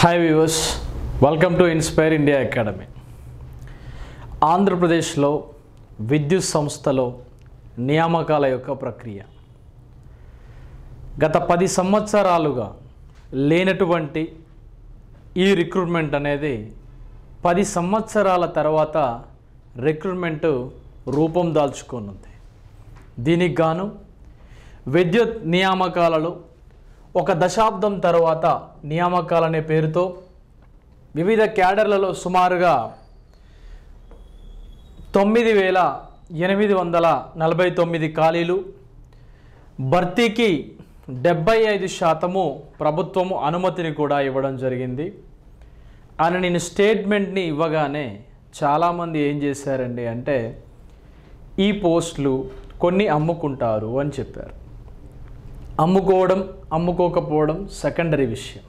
Hi viewers, welcome to inspire India academy. ఆంధ్రప్రదేశ్లో విద్యుత్ సంస్థలో నియామకాల యొక్క ప్రక్రియ గత 10 సంవత్సరాలుగా లేనటువంటి ఈ రిక్రూట్మెంట్ అనేది 10 సంవత్సరాల తర్వాత రిక్రూట్మెంట్ రూపం దాల్చుకున్నది. దీనికి గాను విద్యుత్ నియామకాలలో ఒక దశాబ్దం తర్వాత నియామకాలనే పేరుతో వివిధ క్యాడర్లలో సుమారుగా 9,849 ఖాళీలు, భర్తీకి 75% ప్రభుత్వము అనుమతిని కూడా ఇవ్వడం జరిగింది అని నేను స్టేట్మెంట్ని ఇవ్వగానే చాలామంది ఏం చేశారండి అంటే ఈ పోస్టులు కొన్ని అమ్ముకుంటారు అని చెప్పారు. అమ్ముకోవడం అమ్ముకోకపోవడం సెకండరీ విషయం,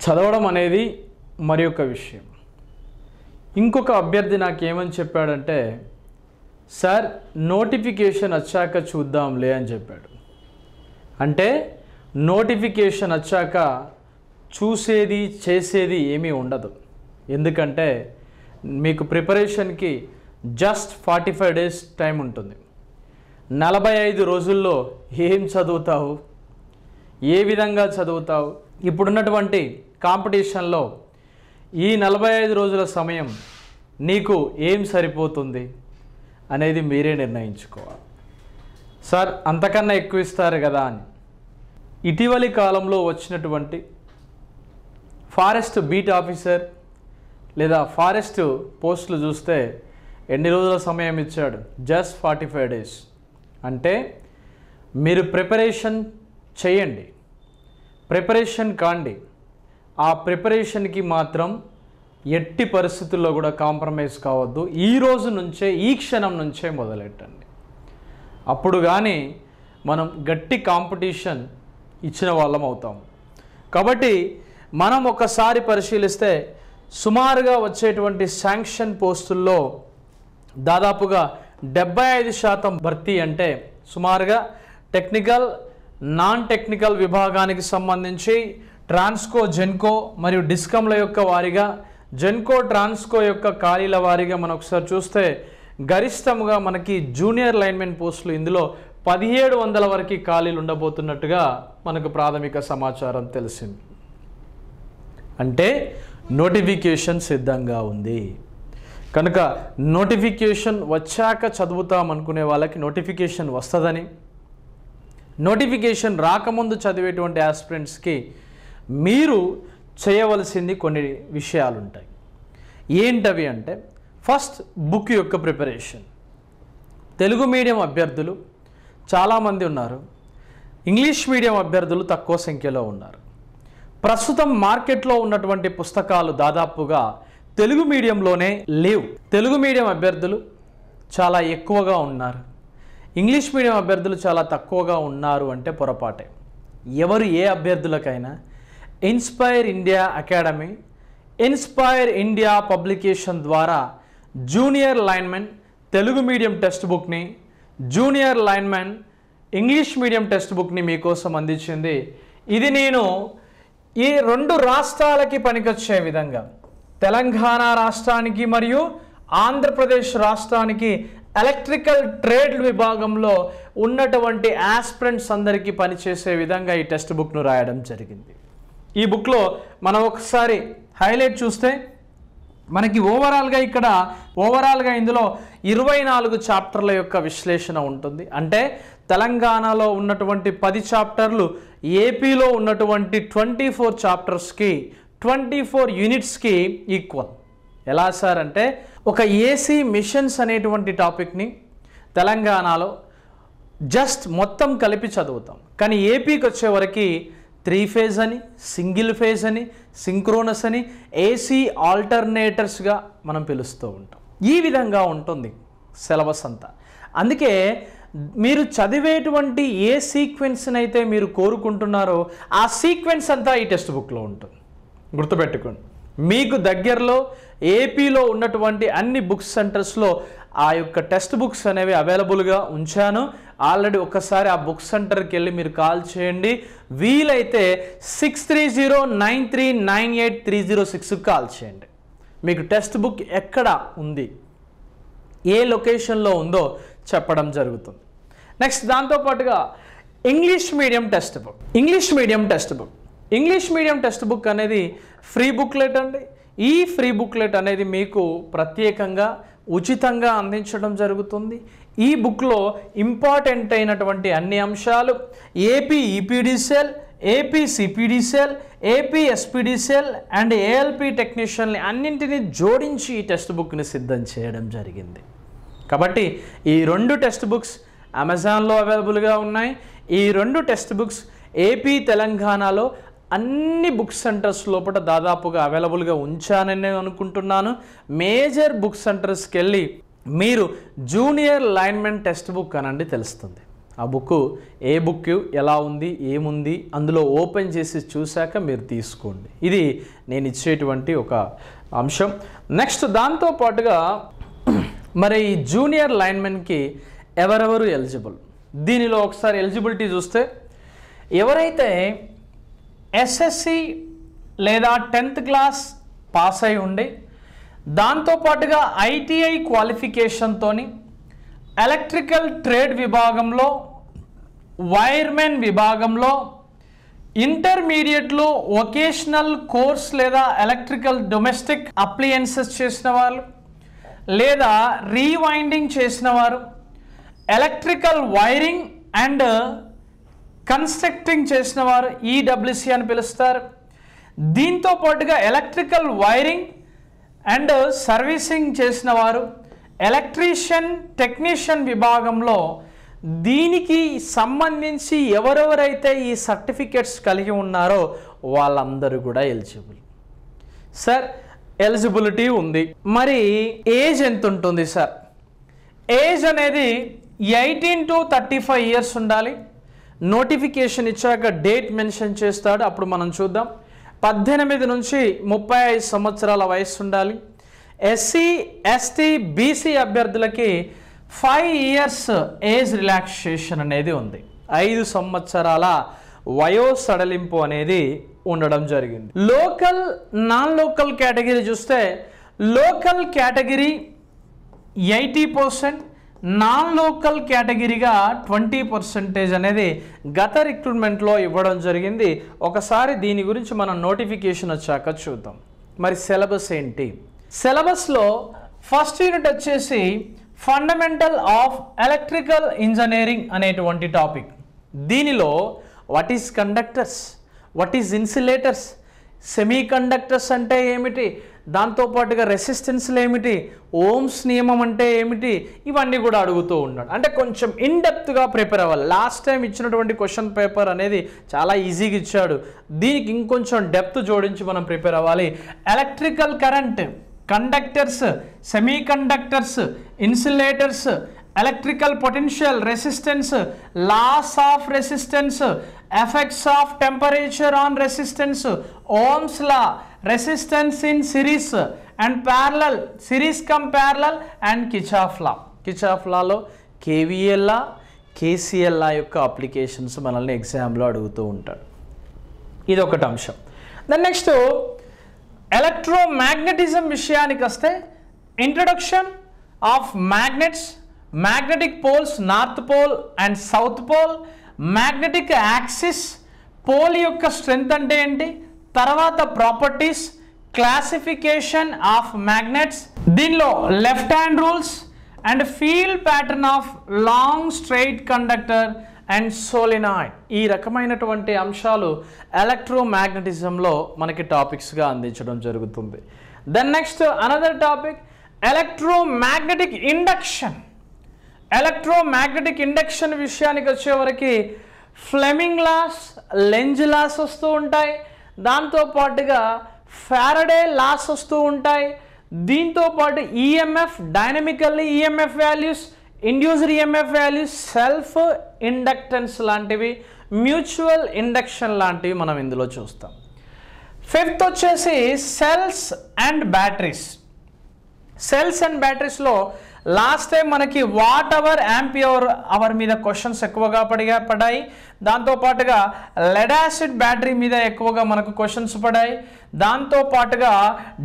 చదవడం అనేది మరి ఒక విషయం. ఇంకొక అభ్యర్థి నాకేమని చెప్పాడంటే, సార్ నోటిఫికేషన్ వచ్చాక చూద్దాంలే అని చెప్పాడు. అంటే నోటిఫికేషన్ వచ్చాక చూసేది చేసేది ఏమీ ఉండదు. ఎందుకంటే మీకు ప్రిపరేషన్కి జస్ట్ 45 డేస్ టైం ఉంటుంది. 45 రోజుల్లో ఏం చదువుతావు, ఏ విధంగా చదువుతావు? ఇప్పుడున్నటువంటి కాంపిటీషన్లో ఈ 45 రోజుల సమయం నీకు ఏం సరిపోతుంది అనేది మీరే నిర్ణయించుకోవాలి. సార్ అంతకన్నా ఎక్కువ ఇస్తారు కదా అని. ఇటీవలి కాలంలో వచ్చినటువంటి ఫారెస్ట్ బీట్ ఆఫీసర్ లేదా ఫారెస్ట్ పోస్టులు చూస్తే ఎన్ని రోజుల సమయం ఇచ్చాడు? Just 45 days. అంటే మీరు ప్రిపరేషన్ చేయండి, ప్రిపరేషన్ కాండి. ఆ ప్రిపరేషన్కి మాత్రం ఎట్టి పరిస్థితుల్లో కూడా కాంప్రమైజ్ కావద్దు. ఈ రోజు నుంచే, ఈ క్షణం నుంచే మొదలెట్టండి. అప్పుడు కానీ మనం గట్టి కాంపిటీషన్ ఇచ్చిన వాళ్ళం అవుతాం. కాబట్టి మనం ఒకసారి పరిశీలిస్తే సుమారుగా వచ్చేటువంటి శాంక్షన్ పోస్టుల్లో దాదాపుగా 75% భర్తీ. అంటే సుమారుగా టెక్నికల్, నాన్ టెక్నికల్ విభాగానికి సంబంధించి ట్రాన్స్కో, జెన్కో మరియు డిస్కంల యొక్క వారీగా, జెన్కో ట్రాన్స్కో యొక్క ఖాళీల వారీగా మనం ఒకసారి చూస్తే గరిష్టముగా మనకి జూనియర్ లైన్మెన్ పోస్టులు ఇందులో 1700 వరకు ఖాళీలు ఉండబోతున్నట్టుగా మనకు ప్రాథమిక సమాచారం తెలిసింది. అంటే నోటిఫికేషన్ సిద్ధంగా ఉంది కనుక నోటిఫికేషన్ వచ్చాక చదువుతాం అనుకునే వాళ్ళకి నోటిఫికేషన్ వస్తుందని, నోటిఫికేషన్ రాకముందు చదివేటువంటి ఆస్పిరెంట్స్కి మీరు చేయవలసింది కొన్ని విషయాలు ఉంటాయి. ఏంటవి అంటే, ఫస్ట్ బుక్ యొక్క ప్రిపరేషన్. తెలుగు మీడియం అభ్యర్థులు చాలామంది ఉన్నారు, ఇంగ్లీష్ మీడియం అభ్యర్థులు తక్కువ సంఖ్యలో ఉన్నారు. ప్రస్తుతం మార్కెట్లో ఉన్నటువంటి పుస్తకాలు దాదాపుగా తెలుగు మీడియంలోనే లేవు. తెలుగు మీడియం అభ్యర్థులు చాలా ఎక్కువగా ఉన్నారు, ఇంగ్లీష్ మీడియం అభ్యర్థులు చాలా తక్కువగా ఉన్నారు అంటే పొరపాటే. ఎవరు ఏ అభ్యర్థులకైనా inspire India academy, inspire India publication ద్వారా junior linemen Telugu medium text బుక్ని, junior linemen English medium text బుక్ని మీకోసం అందించింది. ఇది నేను ఈ 2 రాష్ట్రాలకి పనికొచ్చే విధంగా, తెలంగాణ రాష్ట్రానికి మరియు ఆంధ్రప్రదేశ్ రాష్ట్రానికి ఎలక్ట్రికల్ ట్రేడ్ విభాగంలో ఉన్నటువంటి ఆస్పిరెంట్స్ అందరికీ పనిచేసే విధంగా ఈ టెక్స్ట్ బుక్ను రాయడం జరిగింది. ఈ బుక్లో మనం ఒకసారి హైలైట్ చూస్తే మనకి ఓవరాల్గా ఇందులో 24 చాప్టర్ల యొక్క విశ్లేషణ ఉంటుంది. అంటే తెలంగాణలో ఉన్నటువంటి 10 చాప్టర్లు, ఏపీలో ఉన్నటువంటి 24 చాప్టర్స్కి, 24 యూనిట్స్కి ఈక్వల్. ఎలా సార్ అంటే, ఒక ఏసీ మిషన్స్ అనేటువంటి టాపిక్ని తెలంగాణలో జస్ట్ మొత్తం కలిపి చదువుతాం. కానీ ఏపీకి వచ్చేవరకు 3 ఫేజ్ అని, సింగిల్ ఫేజ్ అని, సింక్రోనస్ అని, ఏసీ ఆల్టర్నేటర్స్గా మనం పిలుస్తూ ఉంటాం. ఈ విధంగా ఉంటుంది సిలబస్ అంతా. అందుకే మీరు చదివేటువంటి ఏ సీక్వెన్స్ని అయితే మీరు కోరుకుంటున్నారో ఆ సీక్వెన్స్ అంతా ఈ టెక్స్ట్ బుక్లో ఉంటుంది. గుర్తుపెట్టుకోండి, మీకు దగ్గరలో ఏపీలో ఉన్నటువంటి అన్ని బుక్ సెంటర్స్లో ఆ యొక్క టెక్స్ట్ బుక్స్ అనేవి అవైలబుల్గా ఉంచాను. ఆల్రెడీ ఒకసారి ఆ బుక్ సెంటర్కి వెళ్ళి మీరు కాల్ చేయండి. వీలైతే 6309398306కి కాల్ చేయండి. మీకు టెక్స్ట్ బుక్ ఎక్కడ ఉంది, ఏ లొకేషన్లో ఉందో చెప్పడం జరుగుతుంది. నెక్స్ట్ దాంతోపాటుగా English medium text book. English medium text book అనేది ఫ్రీ బుక్లెట్ అండి. ఈ ఫ్రీ బుక్లెట్ అనేది మీకు ప్రత్యేకంగా ఉచితంగా అందించడం జరుగుతుంది. ఈ బుక్లో ఇంపార్టెంట్ అయినటువంటి అన్ని అంశాలు AP EPDCL, AP CPDCL, AP SPDCL and ALP టెక్నీషియన్ని అన్నింటినీ జోడించి ఈ టెక్స్ట్ బుక్ని సిద్ధం చేయడం జరిగింది. కాబట్టి ఈ 2 టెక్స్ట్ బుక్స్ అమెజాన్లో అవైలబుల్గా ఉన్నాయి. ఈ 2 టెక్స్ట్ బుక్స్ ఏపీ తెలంగాణలో అన్ని బుక్ సెంటర్స్ లోపల దాదాపుగా అవైలబుల్గా ఉంచానని నేను అనుకుంటున్నాను. మేజర్ బుక్ సెంటర్స్కి వెళ్ళి మీరు జూనియర్ లైన్మెన్ టెక్స్ట్ బుక్ అనండి తెలుస్తుంది. ఆ బుక్ ఏ బుక్ ఎలా ఉంది, ఏముంది అందులో ఓపెన్ చేసి చూశాక మీరు తీసుకోండి. ఇది నేను ఇచ్చేటువంటి ఒక అంశం. నెక్స్ట్ దాంతోపాటుగా మరి ఈ జూనియర్ లైన్మెన్కి ఎవరెవరు ఎలిజిబుల్, దీనిలో ఒకసారి ఎలిజిబిలిటీ చూస్తే ఎవరైతే ఎస్ఎస్సి లేదా 10th క్లాస్ పాస్ అయి ఉండి దాంతోపాటుగా ఐటీఐ క్వాలిఫికేషన్తో ఎలక్ట్రికల్ ట్రేడ్ విభాగంలో, వైర్మెన్ విభాగంలో, ఇంటర్మీడియట్లో వొకేషనల్ కోర్స్ లేదా ఎలక్ట్రికల్ డొమెస్టిక్ అప్లయన్సెస్ చేసిన వాళ్ళు, లేదా రీవైండింగ్ చేసిన వారు, ఎలక్ట్రికల్ వైరింగ్ అండ్ కన్స్ట్రక్టింగ్ చేసిన వారు ఈడబ్ల్యూసి అని పిలుస్తారు. దీంతో పాటుగా ఎలక్ట్రికల్ వైరింగ్ అండ్ సర్వీసింగ్ చేసిన వారు, ఎలక్ట్రీషియన్ టెక్నీషియన్ విభాగంలో దీనికి సంబంధించి ఎవరెవరైతే ఈ సర్టిఫికెట్స్ కలిగి ఉన్నారో వాళ్ళందరూ కూడా ఎలిజిబుల్. సార్ ఎలిజిబిలిటీ ఉంది, మరి ఏజ్ ఎంత ఉంటుంది సార్? ఏజ్ అనేది 18 to 35 ఇయర్స్ ఉండాలి. నోటిఫికేషన్ ఇచ్చాక డేట్ మెన్షన్ చేస్తాడు, అప్పుడు మనం చూద్దాం. 18 నుంచి 35 సంవత్సరాల వయసు ఉండాలి. ఎస్సీ, ఎస్టీ, బీసీ అభ్యర్థులకి 5 ఇయర్స్ ఏజ్ రిలాక్సేషన్ అనేది ఉంది. 5 సంవత్సరాల వయో సడలింపు అనేది ఉండడం జరిగింది. లోకల్, నాన్ లోకల్ కేటగిరీ చూస్తే లోకల్ కేటగిరీ 80%, నాన్ లోకల్ కేటగిరీగా 20% అనేది గత రిక్రూట్మెంట్లో ఇవ్వడం జరిగింది. ఒకసారి దీని గురించి మనం నోటిఫికేషన్ వచ్చాక చూద్దాం. మరి సిలబస్ ఏంటి? సిలబస్లో ఫస్ట్ యూనిట్ వచ్చేసి ఫండమెంటల్ ఆఫ్ ఎలక్ట్రికల్ ఇంజనీరింగ్ అనేటువంటి టాపిక్. దీనిలో what is conductors, what is insulators, semi conductors అంటే ఏమిటి, దాంతోపాటుగా రెసిస్టెన్స్లు ఏమిటి, ఓమ్స్ నియమం అంటే ఏమిటి, ఇవన్నీ కూడా అడుగుతూ ఉన్నాడు. అంటే కొంచెం ఇన్డెప్త్గా ప్రిపేర్ అవ్వాలి. లాస్ట్ టైం ఇచ్చినటువంటి క్వశ్చన్ పేపర్ అనేది చాలా ఈజీగా ఇచ్చాడు, దీనికి ఇంకొంచెం డెప్త్ జోడించి మనం ప్రిపేర్ అవ్వాలి. Electrical current, conductors, semi conductors, insulators, electrical potential, resistance, laws of resistance, effects of temperature on resistance, ohm's law, resistance in series and parallel, series cum parallel and Kirchhoff law. Kirchhoff లాలో KVL law, KCL law యొక్క applications మనల్ని ఎగ్జామ్లో అడుగుతూ ఉంటాడు. ఇది ఒకటి అంశం. Then next electromagnetism విషయానికి వస్తే introduction of magnets, magnetic poles, north pole and south pole, magnetic axis, pole యొక్క స్ట్రెంగ్త్ అంటే ఏంటి, తర్వాత ప్రాపర్టీస్, క్లాసిఫికేషన్ ఆఫ్ మ్యాగ్నెట్స్, దీనిలో left hand rules and field pattern of long straight conductor and solenoid. ఈ రకమైనటువంటి అంశాలు ఎలక్ట్రోమాగ్నెటిజంలో మనకి టాపిక్స్గా అందించడం జరుగుతుంది. Then next another topic electromagnetic induction. Electromagnetic induction విషయానికి వచ్చేవరకు ఫ్లెమింగ్ లాస్, లెంజ్ లాస్ వస్తూ ఉంటాయి, దాంతోపాటుగా ఫారడే లాస్ వస్తూ ఉంటాయి, దీంతోపాటు EMF, dynamically EMF values, induced EMF values, self inductance లాంటివి, మ్యూచువల్ ఇండక్షన్ లాంటివి మనం ఇందులో చూస్తాం. ఫిఫ్త్ వచ్చేసి cells and batteries. Cells and బ్యాటరీస్లో లాస్ట్ టైం మనకి వాట్ అవర్ యాంపియర్ అవర్ మీద క్వశ్చన్స్ ఎక్కువగా పడ్డాయి. దాంతోపాటుగా లెడ్ యాసిడ్ బ్యాటరీ మీద ఎక్కువగా మనకు క్వశ్చన్స్ పడ్డాయి. దాంతోపాటుగా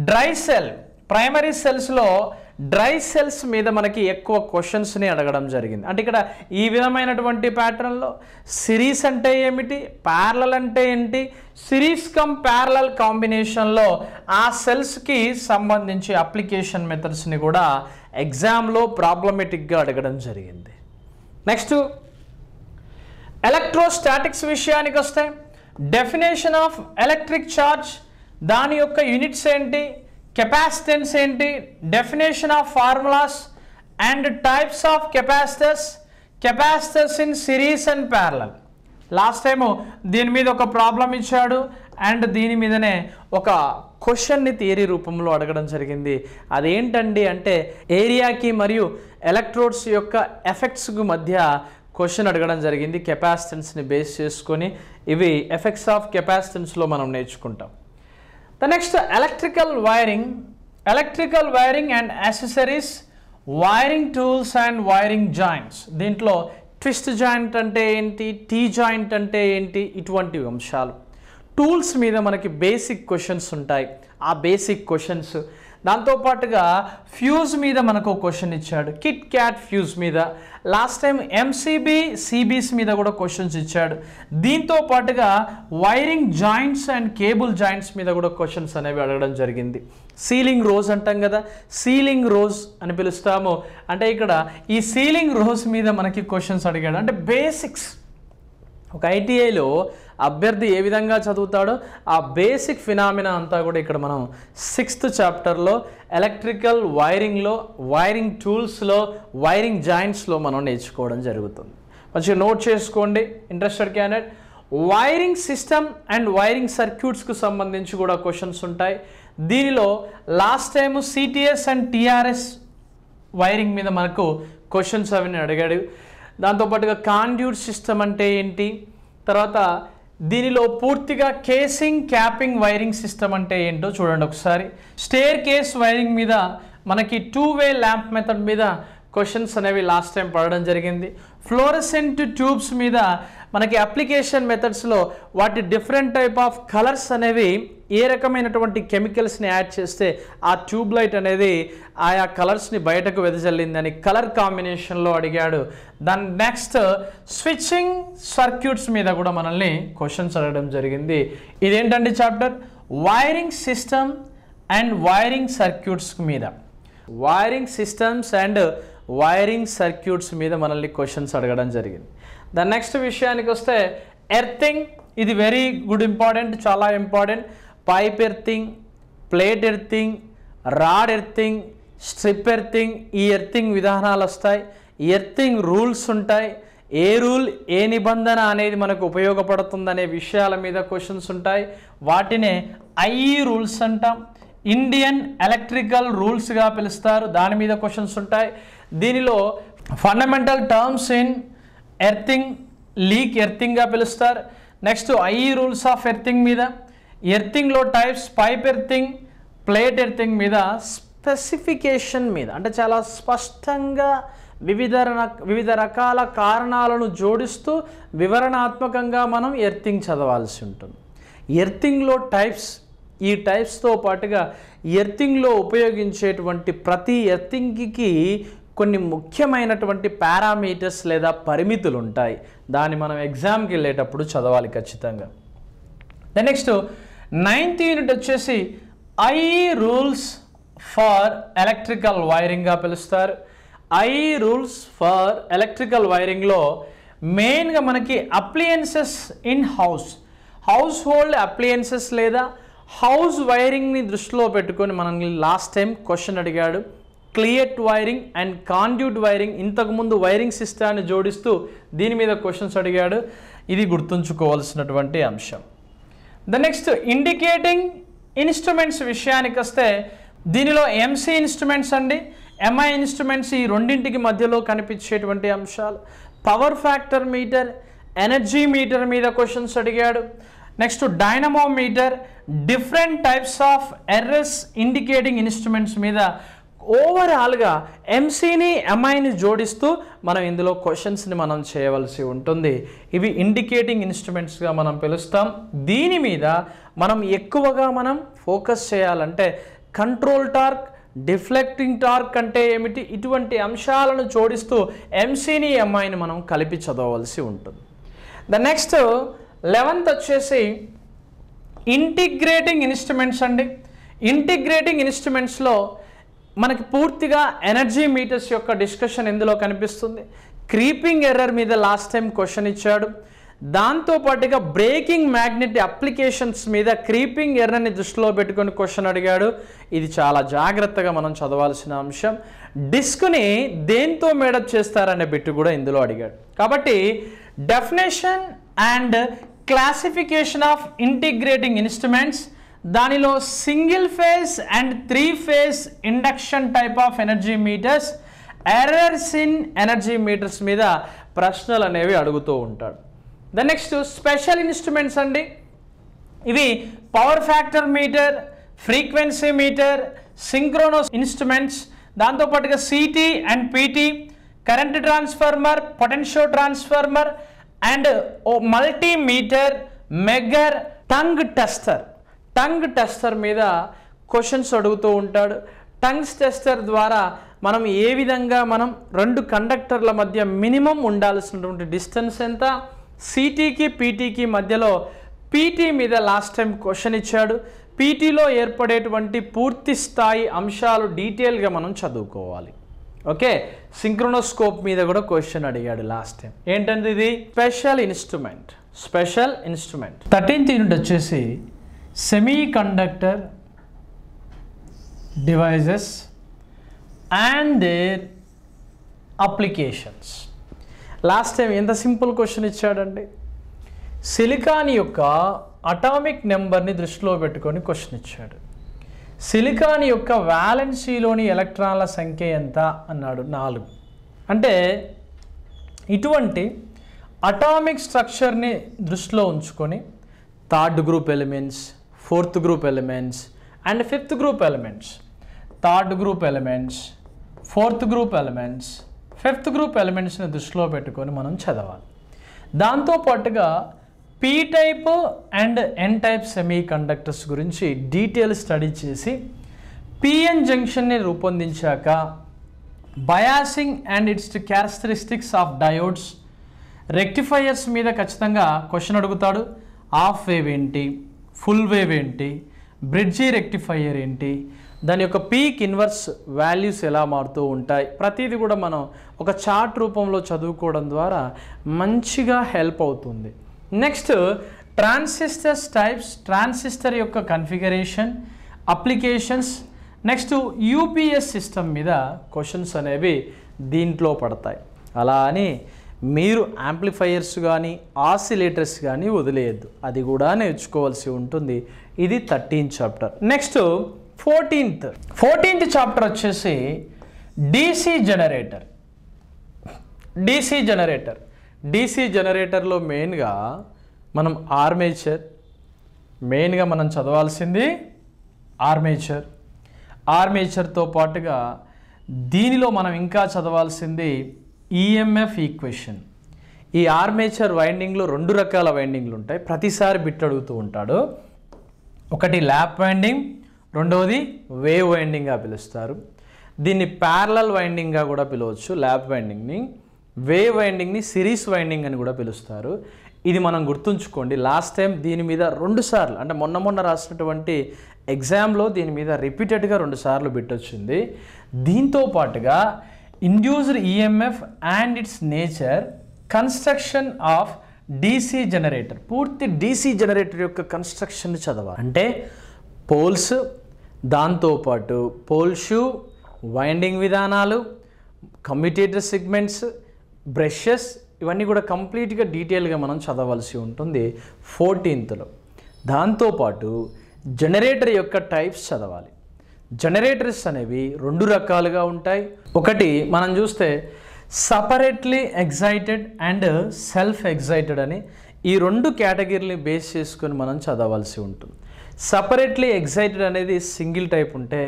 డ్రై సెల్ ప్రైమరీ సెల్స్లో డ్రై సెల్స్ మీద మనకి ఎక్కువ క్వశ్చన్స్ని అడగడం జరిగింది. అంటే ఇక్కడ ఈ విధమైనటువంటి ప్యాటర్న్లో సిరీస్ అంటే ఏమిటి, ప్యారలల్ అంటే ఏంటి, సిరీస్ కమ్ ప్యారలల్ కాంబినేషన్లో ఆ సెల్స్కి సంబంధించి అప్లికేషన్ మెథడ్స్ని కూడా ఎగ్జామ్లో ప్రాబ్లమేటిక్గా అడగడం జరిగింది. నెక్స్ట్ ఎలక్ట్రోస్టాటిక్స్ విషయానికి వస్తే డెఫినేషన్ ఆఫ్ ఎలక్ట్రిక్ ఛార్జ్, దాని యొక్క యూనిట్స్ ఏంటి, కెపాసిటెన్స్ ఏంటి, definition of formulas and types of capacitors in series and parallel. Last time దీని మీద ఒక ప్రాబ్లం ఇచ్చాడు అండ్ దీని మీదనే ఒక క్వశ్చన్ని థియరీ రూపంలో అడగడం జరిగింది. అదేంటండి అంటే ఏరియాకి మరియు ఎలక్ట్రోడ్స్ యొక్క ఎఫెక్ట్స్కు మధ్య క్వశ్చన్ అడగడం జరిగింది. కెపాసిటెన్స్ని బేస్ చేసుకొని ఇవి ఎఫెక్ట్స్ ఆఫ్ కెపాసిటెన్స్లో మనం నేర్చుకుంటాం. The next electrical wiring and accessories, wiring tools and wiring joints. దీంట్లో ట్విస్ట్ జాయింట్ అంటే ఏంటి, టీ జాయింట్ అంటే ఏంటి, ఇటువంటి అంశాలు. టూల్స్ మీద మనకి బేసిక్ క్వశ్చన్స్ ఉంటాయి. ఆ బేసిక్ క్వశ్చన్స్ దాంతోపాటుగా ఫ్యూజ్ మీద మనకు క్వశ్చన్ ఇచ్చాడు, కిట్ క్యాట్ ఫ్యూజ్ మీద. లాస్ట్ టైం ఎంసీబీ సిబీస్ మీద కూడా క్వశ్చన్స్ ఇచ్చాడు. దీంతో పాటుగా wiring joints and cable joints మీద కూడా క్వశ్చన్స్ అనేవి అడగడం జరిగింది. సీలింగ్ రోజ్ అంటాం కదా, సీలింగ్ రోజ్ అని పిలుస్తాము. అంటే ఇక్కడ ఈ సీలింగ్ రోజ్ మీద మనకి క్వశ్చన్స్ అడిగాడు. అంటే బేసిక్స్ ఒక ఐటీఐలో అభ్యర్థి ఏ విధంగా చదువుతాడో ఆ బేసిక్ ఫినామినా అంతా కూడా ఇక్కడ మనం 6th చాప్టర్లో ఎలక్ట్రికల్ వైరింగ్లో, వైరింగ్ టూల్స్లో, వైరింగ్ జాయింట్స్లో మనం నేర్చుకోవడం జరుగుతుంది. మంచిగా నోట్ చేసుకోండి interested candidate. Wiring system and wiring సర్క్యూట్స్కు సంబంధించి కూడా క్వశ్చన్స్ ఉంటాయి. దీనిలో last time CTS and TRS wiring మీద మనకు క్వశ్చన్స్ అవన్నీ అడిగాడు. దాంతోపాటుగా కాండ్యూట్ సిస్టమ్ అంటే ఏంటి, తర్వాత దీనిలో పూర్తిగా కేసింగ్ క్యాపింగ్ వైరింగ్ సిస్టమ్ అంటే ఏంటో చూడండి ఒకసారి. స్టేర్ కేస్ వైరింగ్ మీద మనకి 2-way ల్యాంప్ మెథడ్ మీద క్వశ్చన్స్ అనేవి లాస్ట్ టైం పడడం జరిగింది. ఫ్లోరసెంట్ ట్యూబ్స్ మీద మనకి అప్లికేషన్ మెథడ్స్లో వాటి డిఫరెంట్ టైప్ ఆఫ్ కలర్స్ అనేవి ఏ రకమైనటువంటి కెమికల్స్ని యాడ్ చేస్తే ఆ ట్యూబ్ లైట్ అనేది ఆయా కలర్స్ని బయటకు వెదజల్లిందని కలర్ కాంబినేషన్లో అడిగాడు. దాని నెక్స్ట్ స్విచ్చింగ్ సర్క్యూట్స్ మీద కూడా మనల్ని క్వశ్చన్స్ అడగడం జరిగింది. ఇదేంటండి chapter wiring system and wiring circuits మీద, wiring systems and wiring circuits మీద మనల్ని క్వశ్చన్స్ అడగడం జరిగింది. దాని నెక్స్ట్ విషయానికి వస్తే ఎర్తింగ్, ఇది వెరీ గుడ్ ఇంపార్టెంట్, చాలా important. Pipe earthing, plate earthing, rod earthing, strip earthing, ఈ ఎర్తింగ్ విధానాలు వస్తాయి. ఎర్తింగ్ రూల్స్ ఉంటాయి. ఏ రూల్ ఏ నిబంధన అనేది మనకు ఉపయోగపడుతుందనే విషయాల మీద క్వశ్చన్స్ ఉంటాయి. వాటినే ఐఈ రూల్స్ అంటాం. ఇండియన్ ఎలక్ట్రికల్ రూల్స్గా పిలుస్తారు, దాని మీద క్వశ్చన్స్ ఉంటాయి. దీనిలో fundamental terms in earthing, leak ఎర్తింగ్గా పిలుస్తారు. Next IE rules of earthing మీద, ఎర్తింగ్లో types, pipe earthing, plate earthing మీద స్పెసిఫికేషన్ మీద, అంటే చాలా స్పష్టంగా వివిధ రకాల కారణాలను జోడిస్తూ వివరణాత్మకంగా మనం ఎర్తింగ్ చదవాల్సి ఉంటుంది. ఎర్తింగ్లో టైప్స్, ఈ టైప్స్తో పాటుగా ఎర్తింగ్లో ఉపయోగించేటువంటి ప్రతి ఎర్తింగ్కి కొన్ని ముఖ్యమైనటువంటి పారామీటర్స్ లేదా పరిమితులు ఉంటాయి. దాన్ని మనం ఎగ్జామ్కి వెళ్ళేటప్పుడు చదవాలి ఖచ్చితంగా. ద నెక్స్ట్ 9th యూనిట్ వచ్చేసి ఐఈ రూల్స్ ఫర్ ఎలక్ట్రికల్ వైరింగ్గా పిలుస్తారు. ఐఈ రూల్స్ ఫర్ ఎలక్ట్రికల్ వైరింగ్లో మెయిన్గా మనకి appliances in house hold appliances లేదా హౌస్ వైరింగ్ని దృష్టిలో పెట్టుకొని మనల్ని లాస్ట్ టైం క్వశ్చన్ అడిగాడు. క్లియట్ వైరింగ్ అండ్ కాండ్యూట్ వైరింగ్, ఇంతకుముందు వైరింగ్ సిస్టాన్ని జోడిస్తూ దీని మీద క్వశ్చన్స్ అడిగాడు. ఇది గుర్తుంచుకోవాల్సినటువంటి అంశం. ద నెక్స్ట్ ఇండికేటింగ్ ఇన్స్ట్రుమెంట్స్ విషయానికి వస్తే దీనిలో ఎంసీ ఇన్స్ట్రుమెంట్స్ అండి, ఎంఐ ఇన్స్ట్రుమెంట్స్, ఈ రెండింటికి మధ్యలో కనిపించేటువంటి అంశాలు. Power factor meter, energy meter మీద క్వశ్చన్స్ అడిగాడు. Next dynamometer, different types of errors indicating instruments మీద ఓవరాల్గా ఎంసీని ఎంఐని జోడిస్తూ మనం ఇందులో క్వశ్చన్స్ని మనం చేయవలసి ఉంటుంది. ఇవి ఇండికేటింగ్ ఇన్స్ట్రుమెంట్స్గా మనం పిలుస్తాం. దీని మీద మనం ఎక్కువగా మనం ఫోకస్ చేయాలంటే కంట్రోల్ టార్క్, డిఫ్లెక్టింగ్ టార్క్ అంటే ఏమిటి, ఇటువంటి అంశాలను జోడిస్తూ ఎంసీని ఎంఐని మనం కలిపి చదవవలసి ఉంటుంది. ద నెక్స్ట్ 11th వచ్చేసి ఇంటిగ్రేటింగ్ ఇన్స్ట్రుమెంట్స్ అండి. ఇంటిగ్రేటింగ్ ఇన్స్ట్రుమెంట్స్లో మనకి పూర్తిగా ఎనర్జీ మీటర్స్ యొక్క డిస్కషన్ ఇందులో కనిపిస్తుంది. క్రీపింగ్ ఎర్రర్ మీద లాస్ట్ టైం క్వశ్చన్ ఇచ్చాడు. దాంతోపాటుగా బ్రేకింగ్ మ్యాగ్నెట్ అప్లికేషన్స్ మీద క్రీపింగ్ ఎర్రర్ని దృష్టిలో పెట్టుకొని క్వశ్చన్ అడిగాడు. ఇది చాలా జాగ్రత్తగా మనం చదవాల్సిన అంశం. డిస్క్ని దేంతో మేడప్ చేస్తారనే బిట్టు కూడా ఇందులో అడిగాడు. కాబట్టి definition and classification of integrating instruments, దానిలో single phase and 3 phase induction type of energy meters, errors in energy meters మీద ప్రశ్నలు అనేవి అడుగుతూ ఉంటాడు. ద నెక్స్ట్ స్పెషల్ ఇన్స్ట్రుమెంట్స్ అండి. ఇవి power factor meter, frequency meter, synchronous instruments, దాంతోపాటుగా CT and PT, current transformer, potentio transformer and multimeter, megger, tong tester. Tong tester మీద questions అడుగుతూ ఉంటాడు. టంగ్స్ టెస్టర్ ద్వారా మనం ఏ విధంగా మనం 2 కండక్టర్ల మధ్య మినిమం ఉండాల్సినటువంటి డిస్టెన్స్ ఎంత, సిటీకి పీటీకి మధ్యలో పీటీ మీద లాస్ట్ టైం క్వశ్చన్ ఇచ్చాడు. పీటీలో ఏర్పడేటువంటి పూర్తి స్థాయి అంశాలు డీటెయిల్గా మనం చదువుకోవాలి. ఓకే, సింక్రోనోస్కోప్ మీద కూడా క్వశ్చన్ అడిగాడు లాస్ట్ టైం. ఏంటంటే ఇది స్పెషల్ ఇన్స్ట్రుమెంట్. 13th యూనిట్ వచ్చేసి semi conductor devices and there applications. Last time ఎంత సింపుల్ క్వశ్చన్ ఇచ్చాడండి. సిలికాన్ యొక్క అటామిక్ నెంబర్ని దృష్టిలో పెట్టుకొని క్వశ్చన్ ఇచ్చాడు. సిలికాన్ యొక్క వ్యాలెన్సీలోని ఎలక్ట్రాన్ల సంఖ్య ఎంత అన్నాడు, 4. అంటే ఇటువంటి అటామిక్ స్ట్రక్చర్ని దృష్టిలో ఉంచుకొని 3rd group elements, 4th group elements and 5th group elements, 3rd group elements, 4th group elements, 5th group ఎలిమెంట్స్ని దృష్టిలో పెట్టుకొని మనం చదవాలి. దాంతోపాటుగా P type and N type semi conductors గురించి డీటెయిల్ స్టడీ చేసి పిఎన్ జంక్షన్ని రూపొందించాక biasing and its characteristics of diodes, rectifiers మీద ఖచ్చితంగా క్వశ్చన్ అడుగుతాడు. హాఫ్ వేవ్ ఏంటి, ఫుల్ వేవ్ ఏంటి, బ్రిడ్జి రెక్టిఫైయర్ ఏంటి, దాని యొక్క పీక్ ఇన్వర్స్ వాల్యూస్ ఎలా మారుతూ ఉంటాయి, ప్రతిదీ కూడా మనం ఒక చార్ట్ రూపంలో చదువుకోవడం ద్వారా మంచిగా హెల్ప్ అవుతుంది. నెక్స్ట్ ట్రాన్సిస్టర్స్ టైప్స్, ట్రాన్సిస్టర్ యొక్క configuration, applications, next UPS system మీద క్వశ్చన్స్ అనేవి దీంట్లో పడతాయి. అలా అని మీరు యాంప్లిఫైయర్స్ కానీ ఆసిలేటర్స్ కానీ వదిలేయద్దు, అది కూడా నేర్చుకోవాల్సి ఉంటుంది. ఇది 13th chapter. Next 14th chapter వచ్చేసి డీసీ జనరేటర్. డీసీ జనరేటర్లో మెయిన్గా మనం మెయిన్గా మనం చదవాల్సింది ఆర్మేచర్తో పాటుగా దీనిలో మనం ఇంకా చదవాల్సింది ఈఎంఎఫ్ ఈక్వేషన్. ఈ ఆర్మేచర్ వైండింగ్లో 2 రకాల వైండింగ్లు ఉంటాయి. ప్రతిసారి బిట్ అడుగుతూ ఉంటాడు. ఒకటి ల్యాప్ వైండింగ్, రెండవది వేవ్ వైండింగ్గా పిలుస్తారు. దీన్ని ప్యారలల్ వైండింగ్గా కూడా పిలవచ్చు. ల్యాప్ వైండింగ్ని, వేవ్ వైండింగ్ని సిరీస్ వైండింగ్ అని కూడా పిలుస్తారు. ఇది మనం గుర్తుంచుకోండి. లాస్ట్ టైం దీని మీద 2 సార్లు, అంటే మొన్న రాసినటువంటి ఎగ్జామ్లో దీని మీద రిపీటెడ్గా 2 సార్లు బిట్ వచ్చింది. దీంతో పాటుగా induced EMF and it's nature, construction of DC generator. పూర్తి డీసీ జనరేటర్ యొక్క కన్స్ట్రక్షన్ చదవాలి. అంటే పోల్స్, దాంతోపాటు పోల్ షూ, వైండింగ్ విధానాలు, కమ్యూటేటర్ సెగ్మెంట్స్, బ్రషెస్, ఇవన్నీ కూడా కంప్లీట్గా డీటెయిల్గా మనం చదవలసి ఉంటుంది 14th. దాంతోపాటు జనరేటర్ యొక్క టైప్స్ చదవాలి. జనరేటర్స్ అనేవి 2 రకాలుగా ఉంటాయి. ఒకటి మనం చూస్తే separately excited and self excited అని, ఈ 2 కేటగిరీని బేస్ చేసుకొని మనం చదవాల్సి ఉంటుంది. సపరేట్లీ ఎగ్జైటెడ్ అనేది సింగిల్ టైప్ ఉంటే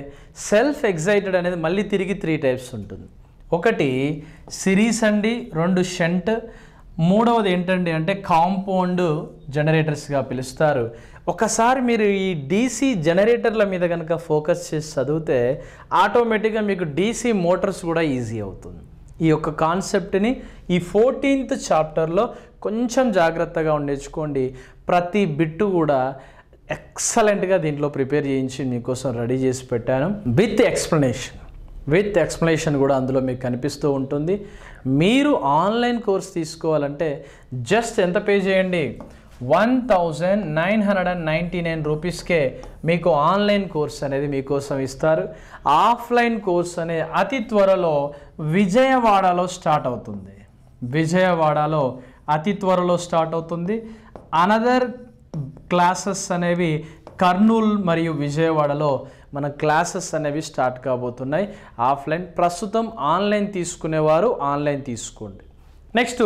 సెల్ఫ్ ఎగ్జైటెడ్ అనేది మళ్ళీ తిరిగి 3 టైప్స్ ఉంటుంది. ఒకటి సిరీస్ అండి, 2 షంట్, మూడవది ఏంటండి అంటే కాంపౌండ్ జనరేటర్స్గా పిలుస్తారు. ఒకసారి మీరు ఈ డీసీ జనరేటర్ల మీద కనుక ఫోకస్ చేసి చదివితే ఆటోమేటిక్గా మీకు డీసీ మోటార్స్ కూడా ఈజీ అవుతుంది. ఈ యొక్క కాన్సెప్ట్ని ఈ 14th చాప్టర్లో కొంచెం జాగ్రత్తగా నేర్చుకోండి. ప్రతి బిట్టు కూడా ఎక్సలెంట్గా దీంట్లో ప్రిపేర్ చేయించి మీకోసం రెడీ చేసి పెట్టాను. విత్ ఎక్స్ప్లెనేషన్ కూడా అందులో మీకు కనిపిస్తూ ఉంటుంది. మీరు ఆన్లైన్ కోర్స్ తీసుకోవాలంటే జస్ట్ ఎంత పే చేయండి, 1999 రూపీస్కే మీకు ఆన్లైన్ కోర్స్ అనేది మీకోసం ఇస్తారు. ఆఫ్లైన్ కోర్స్ అనేది అతి త్వరలో విజయవాడలో స్టార్ట్ అవుతుంది. అనదర్ క్లాసెస్ అనేవి కర్నూలు మరియు విజయవాడలో మన క్లాసెస్ అనేవి స్టార్ట్ కాబోతున్నాయి ఆఫ్లైన్. ప్రస్తుతం ఆన్లైన్ తీసుకునేవారు ఆన్లైన్ తీసుకోండి. నెక్స్ట్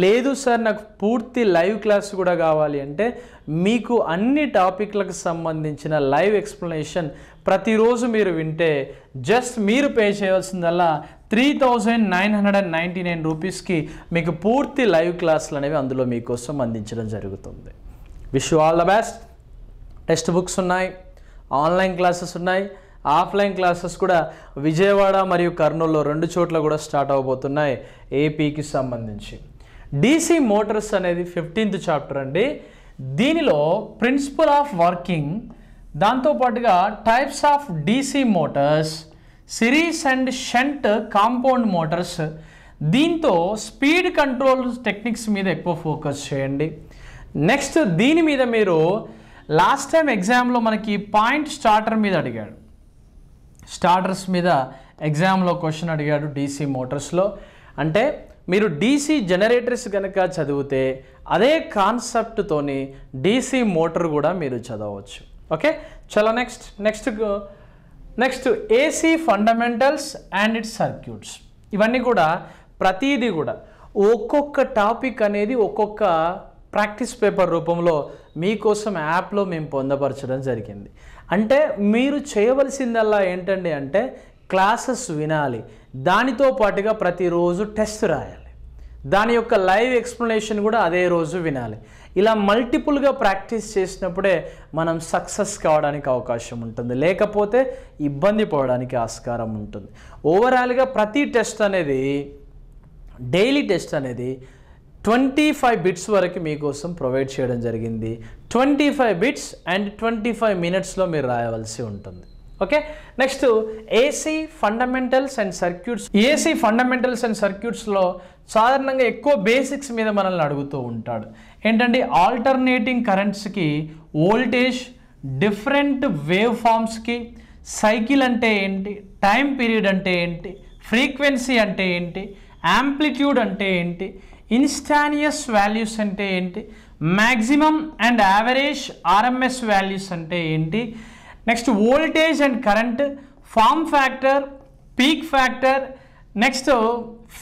లేదు సార్ నాకు పూర్తి లైవ్ క్లాస్ కూడా కావాలి అంటే మీకు అన్ని టాపిక్లకు సంబంధించిన లైవ్ ఎక్స్ప్లెనేషన్ ప్రతిరోజు మీరు వింటే జస్ట్ మీరు పే చేయాల్సిందల్లా 3999 రూపీస్కి మీకు పూర్తి లైవ్ క్లాసులు అనేవి అందులో మీకోసం అందించడం జరుగుతుంది. Wish you all the best. Text books ఉన్నాయి, ఆన్లైన్ క్లాసెస్ ఉన్నాయి, ఆఫ్లైన్ క్లాసెస్ కూడా విజయవాడ మరియు కర్నూలులో 2 చోట్ల కూడా స్టార్ట్ అవబోతున్నాయి ఏపీకి సంబంధించి. డీసీ మోటార్స్ అనేది 15th చాప్టర్ అండి. దీనిలో ప్రిన్సిపల్ ఆఫ్ వర్కింగ్, దాంతోపాటుగా types of DC Motors, series and shunt compound Motors, దీంతో స్పీడ్ కంట్రోల్ టెక్నిక్స్ మీద ఎక్కువ ఫోకస్ చేయండి. నెక్స్ట్ దీని మీద మీరు లాస్ట్ టైం ఎగ్జామ్లో మనకి పాయింట్ స్టార్టర్ మీద అడిగాడు, స్టార్టర్స్ మీద ఎగ్జామ్లో క్వశ్చన్ అడిగాడు డీసీ మోటార్స్లో. అంటే మీరు డీసీ జనరేటర్స్ కనుక చదివితే అదే కాన్సెప్ట్తోని డీసీ మోటార్ కూడా మీరు చదవచ్చు. ఓకే, చలో next AC fundamentals and it's circuits. ఇవన్నీ కూడా ప్రతిదీ కూడా ఒక్కొక్క టాపిక్ అనేది ఒక్కొక్క ప్రాక్టీస్ పేపర్ రూపంలో మీకోసం యాప్లో మేము పొందపరచడం జరిగింది. అంటే మీరు చేయవలసిందల్లా ఏంటండి అంటే క్లాసెస్ వినాలి, దానితో పాటుగా ప్రతిరోజు టెస్ట్ రాయాలి, దాని యొక్క లైవ్ ఎక్స్ప్లెనేషన్ కూడా అదే రోజు వినాలి. ఇలా మల్టిపుల్గా ప్రాక్టీస్ చేసినప్పుడే మనం సక్సెస్ కావడానికి అవకాశం ఉంటుంది, లేకపోతే ఇబ్బంది పడడానికి ఆస్కారం ఉంటుంది. ఓవరాల్గా ప్రతి టెస్ట్ అనేది డైలీ టెస్ట్ అనేది 25 బిట్స్ వరకు మీకోసం ప్రొవైడ్ చేయడం జరిగింది. 25 బిట్స్ అండ్ 25 మినిట్స్లో మీరు రాయవలసి ఉంటుంది. Okay, next AC fundamentals and circuits. AC fundamentals and సర్క్యూట్స్లో సాధారణంగా ఎక్కువ బేసిక్స్ మీద మనల్ని అడుగుతూ ఉంటాడు. ఏంటంటే ఆల్టర్నేటింగ్ కరెంట్స్కి వోల్టేజ్, డిఫరెంట్ వేవ్ ఫామ్స్కి సైకిల్ అంటే ఏంటి, టైం పీరియడ్ అంటే ఏంటి, ఫ్రీక్వెన్సీ అంటే ఏంటి, యాంప్లిట్యూడ్ అంటే ఏంటి, ఇన్స్టానియస్ వాల్యూస్ అంటే ఏంటి, maximum and average RMS values అంటే ఏంటి, next voltage and current, form factor, peak factor, next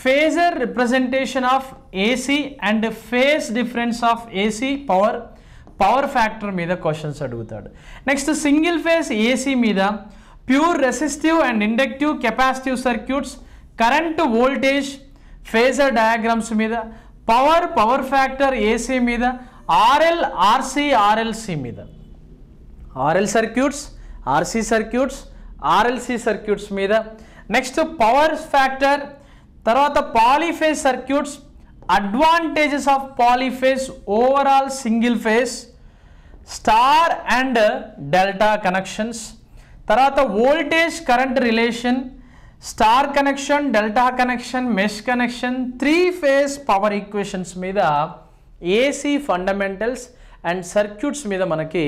phasor representation of AC and phase difference of AC power factor మీద క్వశ్చన్స్ అడుగుతాడు. నెక్స్ట్ సింగిల్ ఫేజ్ ఏసీ మీద, pure resistive and inductive capacitive circuits, current voltage phasor diagrams మీద, power factor AC మీద, RC RLC మీద, RL circuits, RC circuits, RLC circuits మీద, next power factor, తర్వాత polyphase circuits, advantages of polyphase, overall single phase, star and delta connections, తర్వాత voltage current relation, star connection, delta connection, mesh connection, 3 phase power equations మీద AC fundamentals and circuits మీద మనకి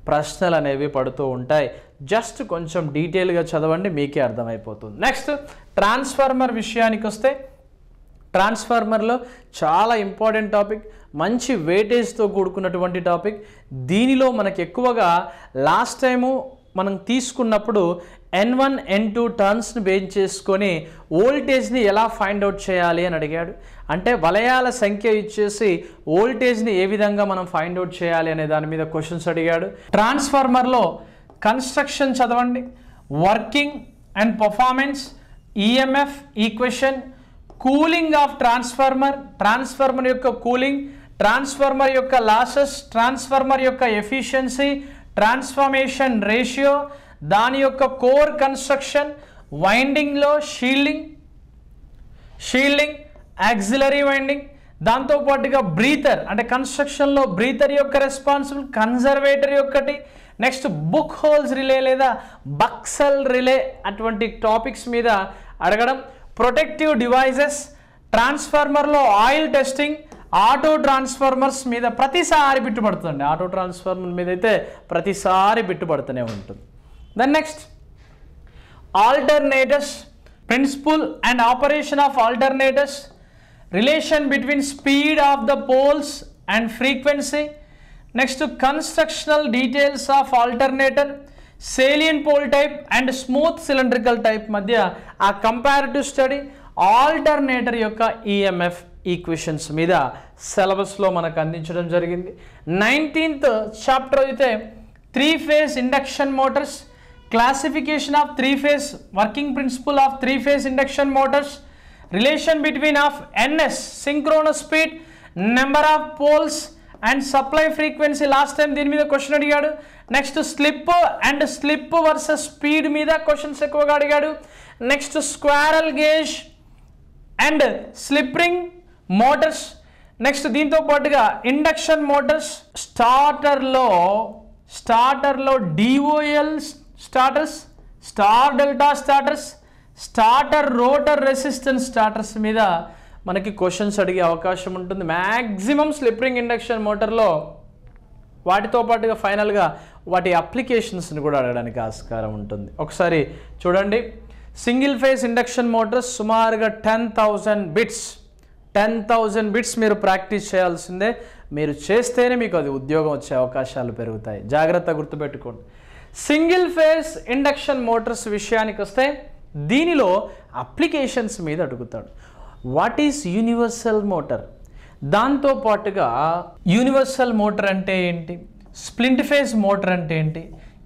ప్రశ్నలు అనేవి పడుతూ ఉంటాయి. Just కొంచెం డీటెయిల్గా చదవండి, మీకే అర్థమైపోతుంది. నెక్స్ట్ ట్రాన్స్ఫార్మర్ విషయానికి వస్తే, ట్రాన్స్ఫార్మర్లో చాలా ఇంపార్టెంట్ టాపిక్, మంచి వెయిటేజ్తో కూడుకున్నటువంటి టాపిక్. దీనిలో మనకి ఎక్కువగా లాస్ట్ టైము మనం తీసుకున్నప్పుడు N1 N2 టర్న్స్ని బేస్ చేసుకొని వోల్టేజ్ని ఎలా ఫైండ్ అవుట్ చేయాలి అని అడిగాడు. అంటే వలయాల సంఖ్య ఇచ్చేసి వోల్టేజ్ని ఏ విధంగా మనం ఫైండ్ అవుట్ చేయాలి అనే దాని మీద క్వశ్చన్స్ అడిగాడు. ట్రాన్స్ఫార్మర్లో కన్స్ట్రక్షన్ చదవండి, working and performance, EMF equation, cooling of transformer యొక్క కూలింగ్, ట్రాన్స్ఫార్మర్ యొక్క లాసెస్, ట్రాన్స్ఫార్మర్ యొక్క ఎఫిషియన్సీ, ట్రాన్స్ఫర్మేషన్ రేషియో, దాని యొక్క కోర్ కన్స్ట్రక్షన్, వైండింగ్లో షీల్డింగ్, యాక్సిలరీ వైండింగ్, దాంతోపాటుగా బ్రీతర్ అంటే కన్స్ట్రక్షన్లో బ్రీతర్ యొక్క రెస్పాన్సిబుల్, కన్జర్వేటర్ యొక్కటి, నెక్స్ట్ బుక్ హోల్స్ రిలే లేదా బక్సల్ రిలే అటువంటి టాపిక్స్ మీద అడగడం. ప్రొటెక్టివ్ డివైజెస్, ట్రాన్స్ఫార్మర్లో ఆయిల్ టెస్టింగ్, ఆటో ట్రాన్స్ఫార్మర్స్ మీద ప్రతిసారి బిట్టుపడుతుంది. ఆటో ట్రాన్స్ఫార్మర్ మీద అయితే ప్రతిసారి బిట్టుపడుతూనే ఉంటుంది. Then next alternators, principle and operation of alternators, relation between speed of the poles and frequency, next constructional details of alternator, salient pole type and smooth cylindrical type మధ్య ఆ comparative study, alternator యొక్క EMF equations మీద సిలబస్లో మనకు అందించడం జరిగింది. 19th chapter అయితే 3-phase induction motors, classification of 3-phase, working principle of 3-phase induction motors, relation between of NS synchronous speed, number of poles and supply frequency. Last time దీని మీద question అడిగాడు. Next slip versus speed మీద questions ఎక్కువగా అడిగాడు. Next squirrel cage and slip ring motors, next దీంతో పాటుగా induction motors, స్టార్టర్లో DOL starters, star delta starters, starter rotor resistance starters మీద మనకి క్వశ్చన్స్ అడిగే అవకాశం ఉంటుంది. మ్యాక్సిమం స్లిప్ రింగ్ ఇండక్షన్ మోటార్లో వాటితో పాటుగా ఫైనల్గా వాటి అప్లికేషన్స్ని కూడా అడగడానికి ఆస్కారం ఉంటుంది. ఒకసారి చూడండి, సింగిల్ ఫేజ్ ఇండక్షన్ మోటార్స్ సుమారుగా 10,000 బిట్స్ మీరు ప్రాక్టీస్ చేయాల్సిందే. మీరు చేస్తేనే మీకు అది ఉద్యోగం వచ్చే అవకాశాలు పెరుగుతాయి. జాగ్రత్త గుర్తుపెట్టుకోండి. సింగిల్ ఫేజ్ ఇండక్షన్ మోటార్స్ విషయానికి వస్తే దీనిలో అప్లికేషన్స్ మీద అడుగుతాడు. వాట్ ఈస్ యూనివర్సల్ మోటార్, దాంతోపాటుగా యూనివర్సల్ మోటార్ అంటే ఏంటి, స్ప్లింట్ ఫేజ్ మోటార్ అంటే ఏంటి,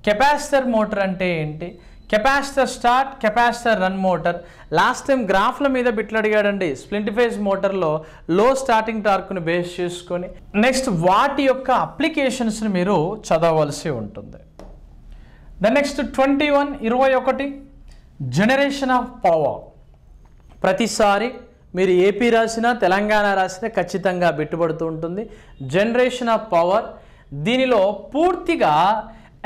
కెపాసిటర్ మోటార్ అంటే ఏంటి, capacitor start, capacitor run motor. Last time గ్రాఫ్ల మీద బిట్లు అడిగాడండి. స్ప్లింట్ ఫేజ్ మోటార్లో లో స్టార్టింగ్ టార్క్ను బేస్ చేసుకొని నెక్స్ట్ వాటి యొక్క అప్లికేషన్స్ని మీరు చదవవలసి ఉంటుంది. The next 21 generation of power. ప్రతిసారి మీరు ఏపీ రాసినా తెలంగాణ రాసినా ఖచ్చితంగా బిట్టుబడుతూ ఉంటుంది. జనరేషన్ ఆఫ్ పవర్, దీనిలో పూర్తిగా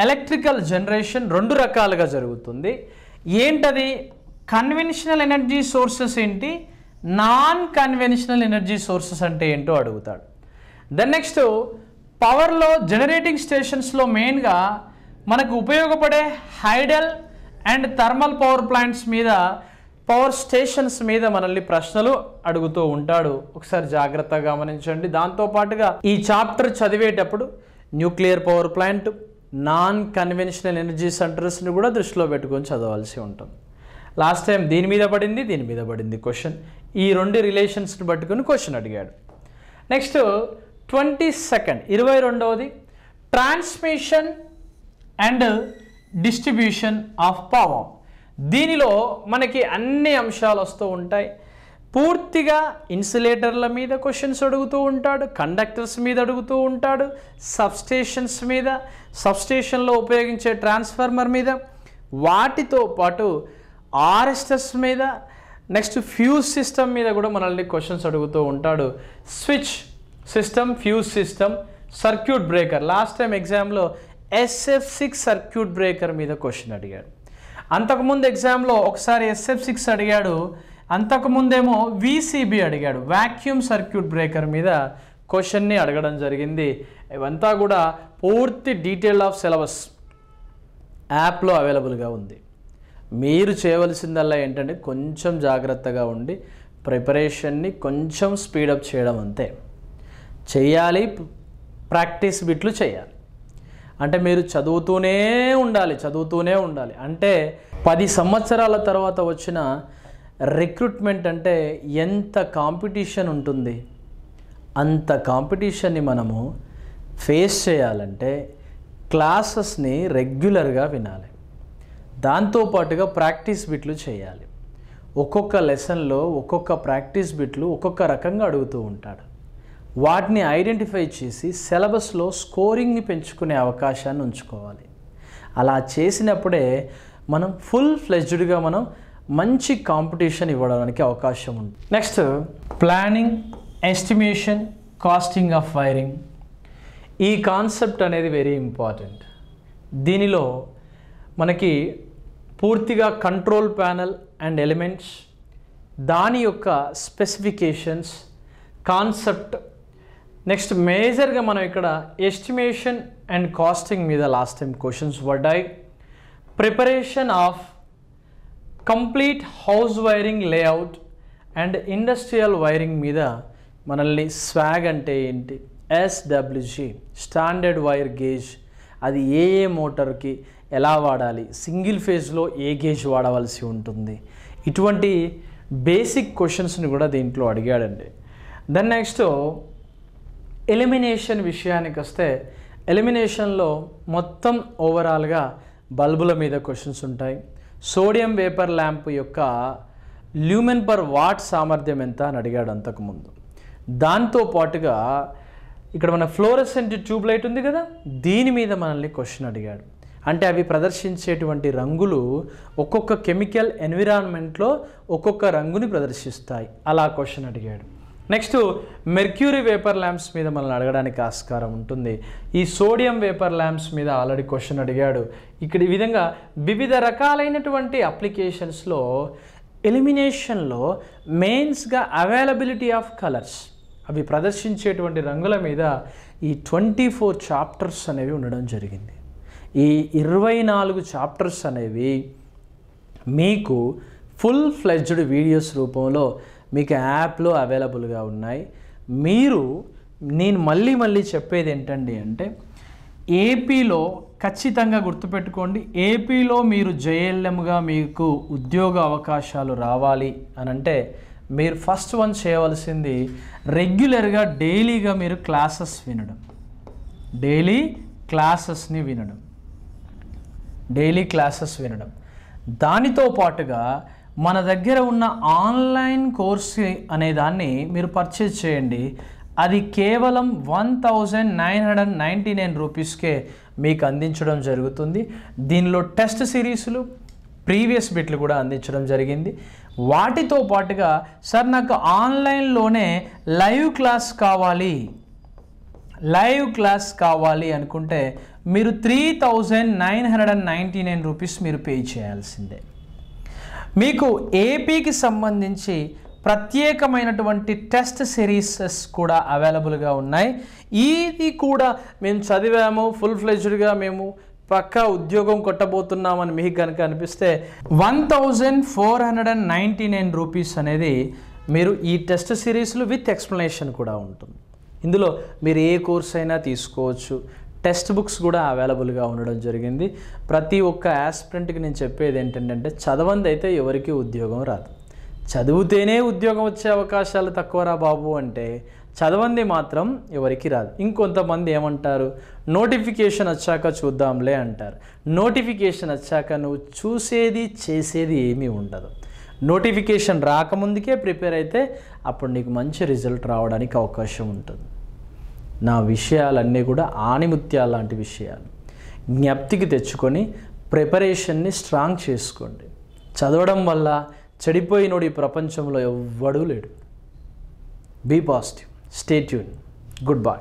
ఎలక్ట్రికల్ జనరేషన్ 2 రకాలుగా జరుగుతుంది. ఏంటది, కన్వెన్షనల్ ఎనర్జీ సోర్సెస్ ఏంటి, నాన్ కన్వెన్షనల్ ఎనర్జీ సోర్సెస్ అంటే ఏంటో అడుగుతాడు. దెన్ నెక్స్ట్ పవర్లో జనరేటింగ్ స్టేషన్స్లో మెయిన్గా మనకు ఉపయోగపడే hydel and thermal power plants మీద, పవర్ స్టేషన్స్ మీద మనల్ని ప్రశ్నలు అడుగుతూ ఉంటాడు. ఒకసారి జాగ్రత్తగా గమనించండి. దాంతోపాటుగా ఈ చాప్టర్ చదివేటప్పుడు nuclear power plant, non conventional energy సెంటర్స్ని కూడా దృష్టిలో పెట్టుకొని చదవాల్సి ఉంటుంది. లాస్ట్ టైం దీని మీద పడింది క్వశ్చన్. ఈ 2 రిలేషన్స్ని పట్టుకొని క్వశ్చన్ అడిగాడు. నెక్స్ట్ 22ది transmission and distribution of power. దీనిలో మనకి అన్ని అంశాలు వస్తూ ఉంటాయి. పూర్తిగా ఇన్సులేటర్ల మీద క్వశ్చన్స్ అడుగుతూ ఉంటాడు, కండక్టర్స్ మీద అడుగుతూ ఉంటాడు, సబ్స్టేషన్స్ మీద, సబ్స్టేషన్లో ఉపయోగించే ట్రాన్స్ఫార్మర్ మీద, వాటితో పాటు ఆర్ఎస్ఎస్ మీద, నెక్స్ట్ ఫ్యూజ్ సిస్టమ్ మీద కూడా మనల్ని క్వశ్చన్స్ అడుగుతూ ఉంటాడు. Switch system, fuse system, circuit breaker. Last time ఎగ్జామ్లో SF6 సర్క్యూట్ బ్రేకర్ మీద క్వశ్చన్ అడిగాడు. అంతకుముందు ఎగ్జామ్లో ఒకసారి SF6 అడిగాడు, అంతకుముందేమో VCB అడిగాడు, వాక్యూమ్ సర్క్యూట్ బ్రేకర్ మీద క్వశ్చన్ని అడగడం జరిగింది. ఇవంతా కూడా పూర్తి డీటెయిల్ ఆఫ్ సిలబస్ యాప్లో అవైలబుల్గా ఉంది. మీరు చేయవలసిందల్లా ఏంటంటే కొంచెం జాగ్రత్తగా ఉండి ప్రిపరేషన్ని కొంచెం స్పీడప్ చేయడం అంతే. చేయాలి, ప్రాక్టీస్ బిట్లు చేయాలి. అంటే మీరు చదువుతూనే ఉండాలి. అంటే 10 సంవత్సరాల తర్వాత వచ్చిన రిక్రూట్మెంట్ అంటే ఎంత కాంపిటీషన్ ఉంటుంది. అంత కాంపిటీషన్ని మనము ఫేస్ చేయాలంటే క్లాసెస్ని రెగ్యులర్గా వినాలి. దాంతోపాటుగా ప్రాక్టీస్ బిట్లు చేయాలి. ఒక్కొక్క లెసన్లో ఒక్కొక్క ప్రాక్టీస్ బిట్లు ఒక్కొక్క రకంగా అడుగుతూ ఉంటాడు. వాటిని ఐడెంటిఫై చేసి సిలబస్లో స్కోరింగ్ని పెంచుకునే అవకాశాన్ని ఉంచుకోవాలి. అలా చేసినప్పుడే మనం ఫుల్ ఫ్లెడ్జ్డ్గా మనం మంచి కాంపిటీషన్ ఇవ్వడానికి అవకాశం ఉంది. Next planning, estimation, costing of wiring. ఈ కాన్సెప్ట్ అనేది వెరీ ఇంపార్టెంట్. దీనిలో మనకి పూర్తిగా కంట్రోల్ ప్యానల్ అండ్ ఎలిమెంట్స్, దాని యొక్క స్పెసిఫికేషన్స్, కాన్సెప్ట్, నెక్స్ట్ మేజర్గా మనం ఇక్కడ ఎస్టిమేషన్ అండ్ కాస్టింగ్ మీద లాస్ట్ టైం క్వశ్చన్స్ పడ్డాయి. Preparation of complete house wiring layout and industrial wiring మీద మనల్ని స్వాగ్ అంటే ఏంటి, ఎస్డబ్ల్యూజీ స్టాండర్డ్ వైర్ గేజ్, అది ఏ మోటార్కి ఎలా వాడాలి, సింగిల్ ఫేజ్లో ఏ గేజ్ వాడవలసి ఉంటుంది, ఇటువంటి బేసిక్ క్వశ్చన్స్ని కూడా దీంట్లో అడిగాడండి. దెన్ నెక్స్ట్ ఎలిమినేషన్ విషయానికి వస్తే ఎలిమినేషన్లో మొత్తం ఓవరాల్గా బల్బుల మీద క్వశ్చన్స్ ఉంటాయి. సోడియం వేపర్ ల్యాంప్ యొక్క ల్యూమెన్ పర్ వాట్ సామర్థ్యం ఎంత అని అడిగాడు అంతకుముందు. దాంతోపాటుగా ఇక్కడ మన ఫ్లోరసెంట్ ట్యూబ్ లైట్ ఉంది కదా, దీని మీద మనల్ని క్వశ్చన్ అడిగాడు. అంటే అవి ప్రదర్శించేటువంటి రంగులు ఒక్కొక్క కెమికల్ ఎన్విరాన్మెంట్లో ఒక్కొక్క రంగుని ప్రదర్శిస్తాయి, అలా క్వశ్చన్ అడిగాడు. నెక్స్ట్ మెర్క్యూరీ వేపర్ ల్యాంప్స్ మీద మనల్ని అడగడానికి ఆస్కారం ఉంటుంది. ఈ సోడియం వేపర్ ల్యాంప్స్ మీద ఆల్రెడీ క్వశ్చన్ అడిగాడు. ఇక్కడ ఈ విధంగా వివిధ రకాలైనటువంటి అప్లికేషన్స్లో ఎలిమినేషన్లో మెయిన్స్గా అవైలబిలిటీ ఆఫ్ కలర్స్, అవి ప్రదర్శించేటువంటి రంగుల మీద ఈ 24 చాప్టర్స్ అనేవి ఉండడం జరిగింది. ఈ 24 చాప్టర్స్ అనేవి మీకు ఫుల్ ఫ్లెడ్జ్డ్ వీడియోస్ రూపంలో మీకు యాప్లో అవైలబుల్గా ఉన్నాయి. నేను మళ్ళీ చెప్పేది ఏంటండి అంటే ఏపీలో ఖచ్చితంగా గుర్తుపెట్టుకోండి, ఏపీలో మీరు జేఎల్ఎంగా మీకు ఉద్యోగ అవకాశాలు రావాలి అని అంటే మీరు ఫస్ట్ వన్ చేయవలసింది రెగ్యులర్గా డైలీగా మీరు క్లాసెస్ వినడం, డైలీ క్లాసెస్ వినడం. దానితో పాటుగా మన దగ్గర ఉన్న ఆన్లైన్ కోర్సు అనే దాన్ని మీరు పర్చేజ్ చేయండి. అది కేవలం 1999 రూపీస్కే మీకు అందించడం జరుగుతుంది. దీనిలో టెస్ట్ సిరీస్లు, ప్రీవియస్ బిట్లు కూడా అందించడం జరిగింది. వాటితో పాటుగా సార్ నాకు ఆన్లైన్లోనే లైవ్ క్లాస్ కావాలి అనుకుంటే మీరు 3999 రూపీస్ మీరు పే చేయాల్సిందే. మీకు ఏపీకి సంబంధించి ప్రత్యేకమైనటువంటి టెస్ట్ సిరీసెస్ కూడా అవైలబుల్గా ఉన్నాయి. ఇది కూడా మేము చదివాము, ఫుల్ ఫ్లెడ్జ్డ్గా మేము పక్కా ఉద్యోగం కొట్టబోతున్నామని మీకు కనుక అనిపిస్తే 1499 రూపీస్ అనేది మీరు ఈ టెస్ట్ సిరీస్లు విత్ ఎక్స్ప్లెనేషన్ కూడా ఉంటుంది. ఇందులో మీరు ఏ కోర్స్ అయినా తీసుకోవచ్చు. టెక్స్ట్ బుక్స్ కూడా అవైలబుల్గా ఉండడం జరిగింది. ప్రతి ఒక్క యాస్పిరెంట్కి నేను చెప్పేది ఏంటంటే చదవంది అయితే ఎవరికి ఉద్యోగం రాదు, చదివితేనే ఉద్యోగం వచ్చే అవకాశాలు తక్కువరా బాబు అంటే చదవంది మాత్రం ఎవరికి రాదు. ఇంకొంతమంది ఏమంటారు, నోటిఫికేషన్ వచ్చాక చూద్దాంలే అంటారు. నోటిఫికేషన్ వచ్చాక నువ్వు చూసేది చేసేది ఏమీ ఉండదు. నోటిఫికేషన్ రాకముందుకే ప్రిపేర్ అయితే అప్పుడు నీకు మంచి రిజల్ట్ రావడానికి అవకాశం ఉంటుంది. నా విషయాలన్నీ కూడా ఆణిముత్యాలు లాంటి విషయాలు జ్ఞప్తికి తెచ్చుకొని ప్రిపరేషన్ని స్ట్రాంగ్ చేసుకోండి. చదవడం వల్ల చెడిపోయినోడు ఈ ప్రపంచంలో ఎవ్వడూ లేడు. Be positive, stay tune, good by.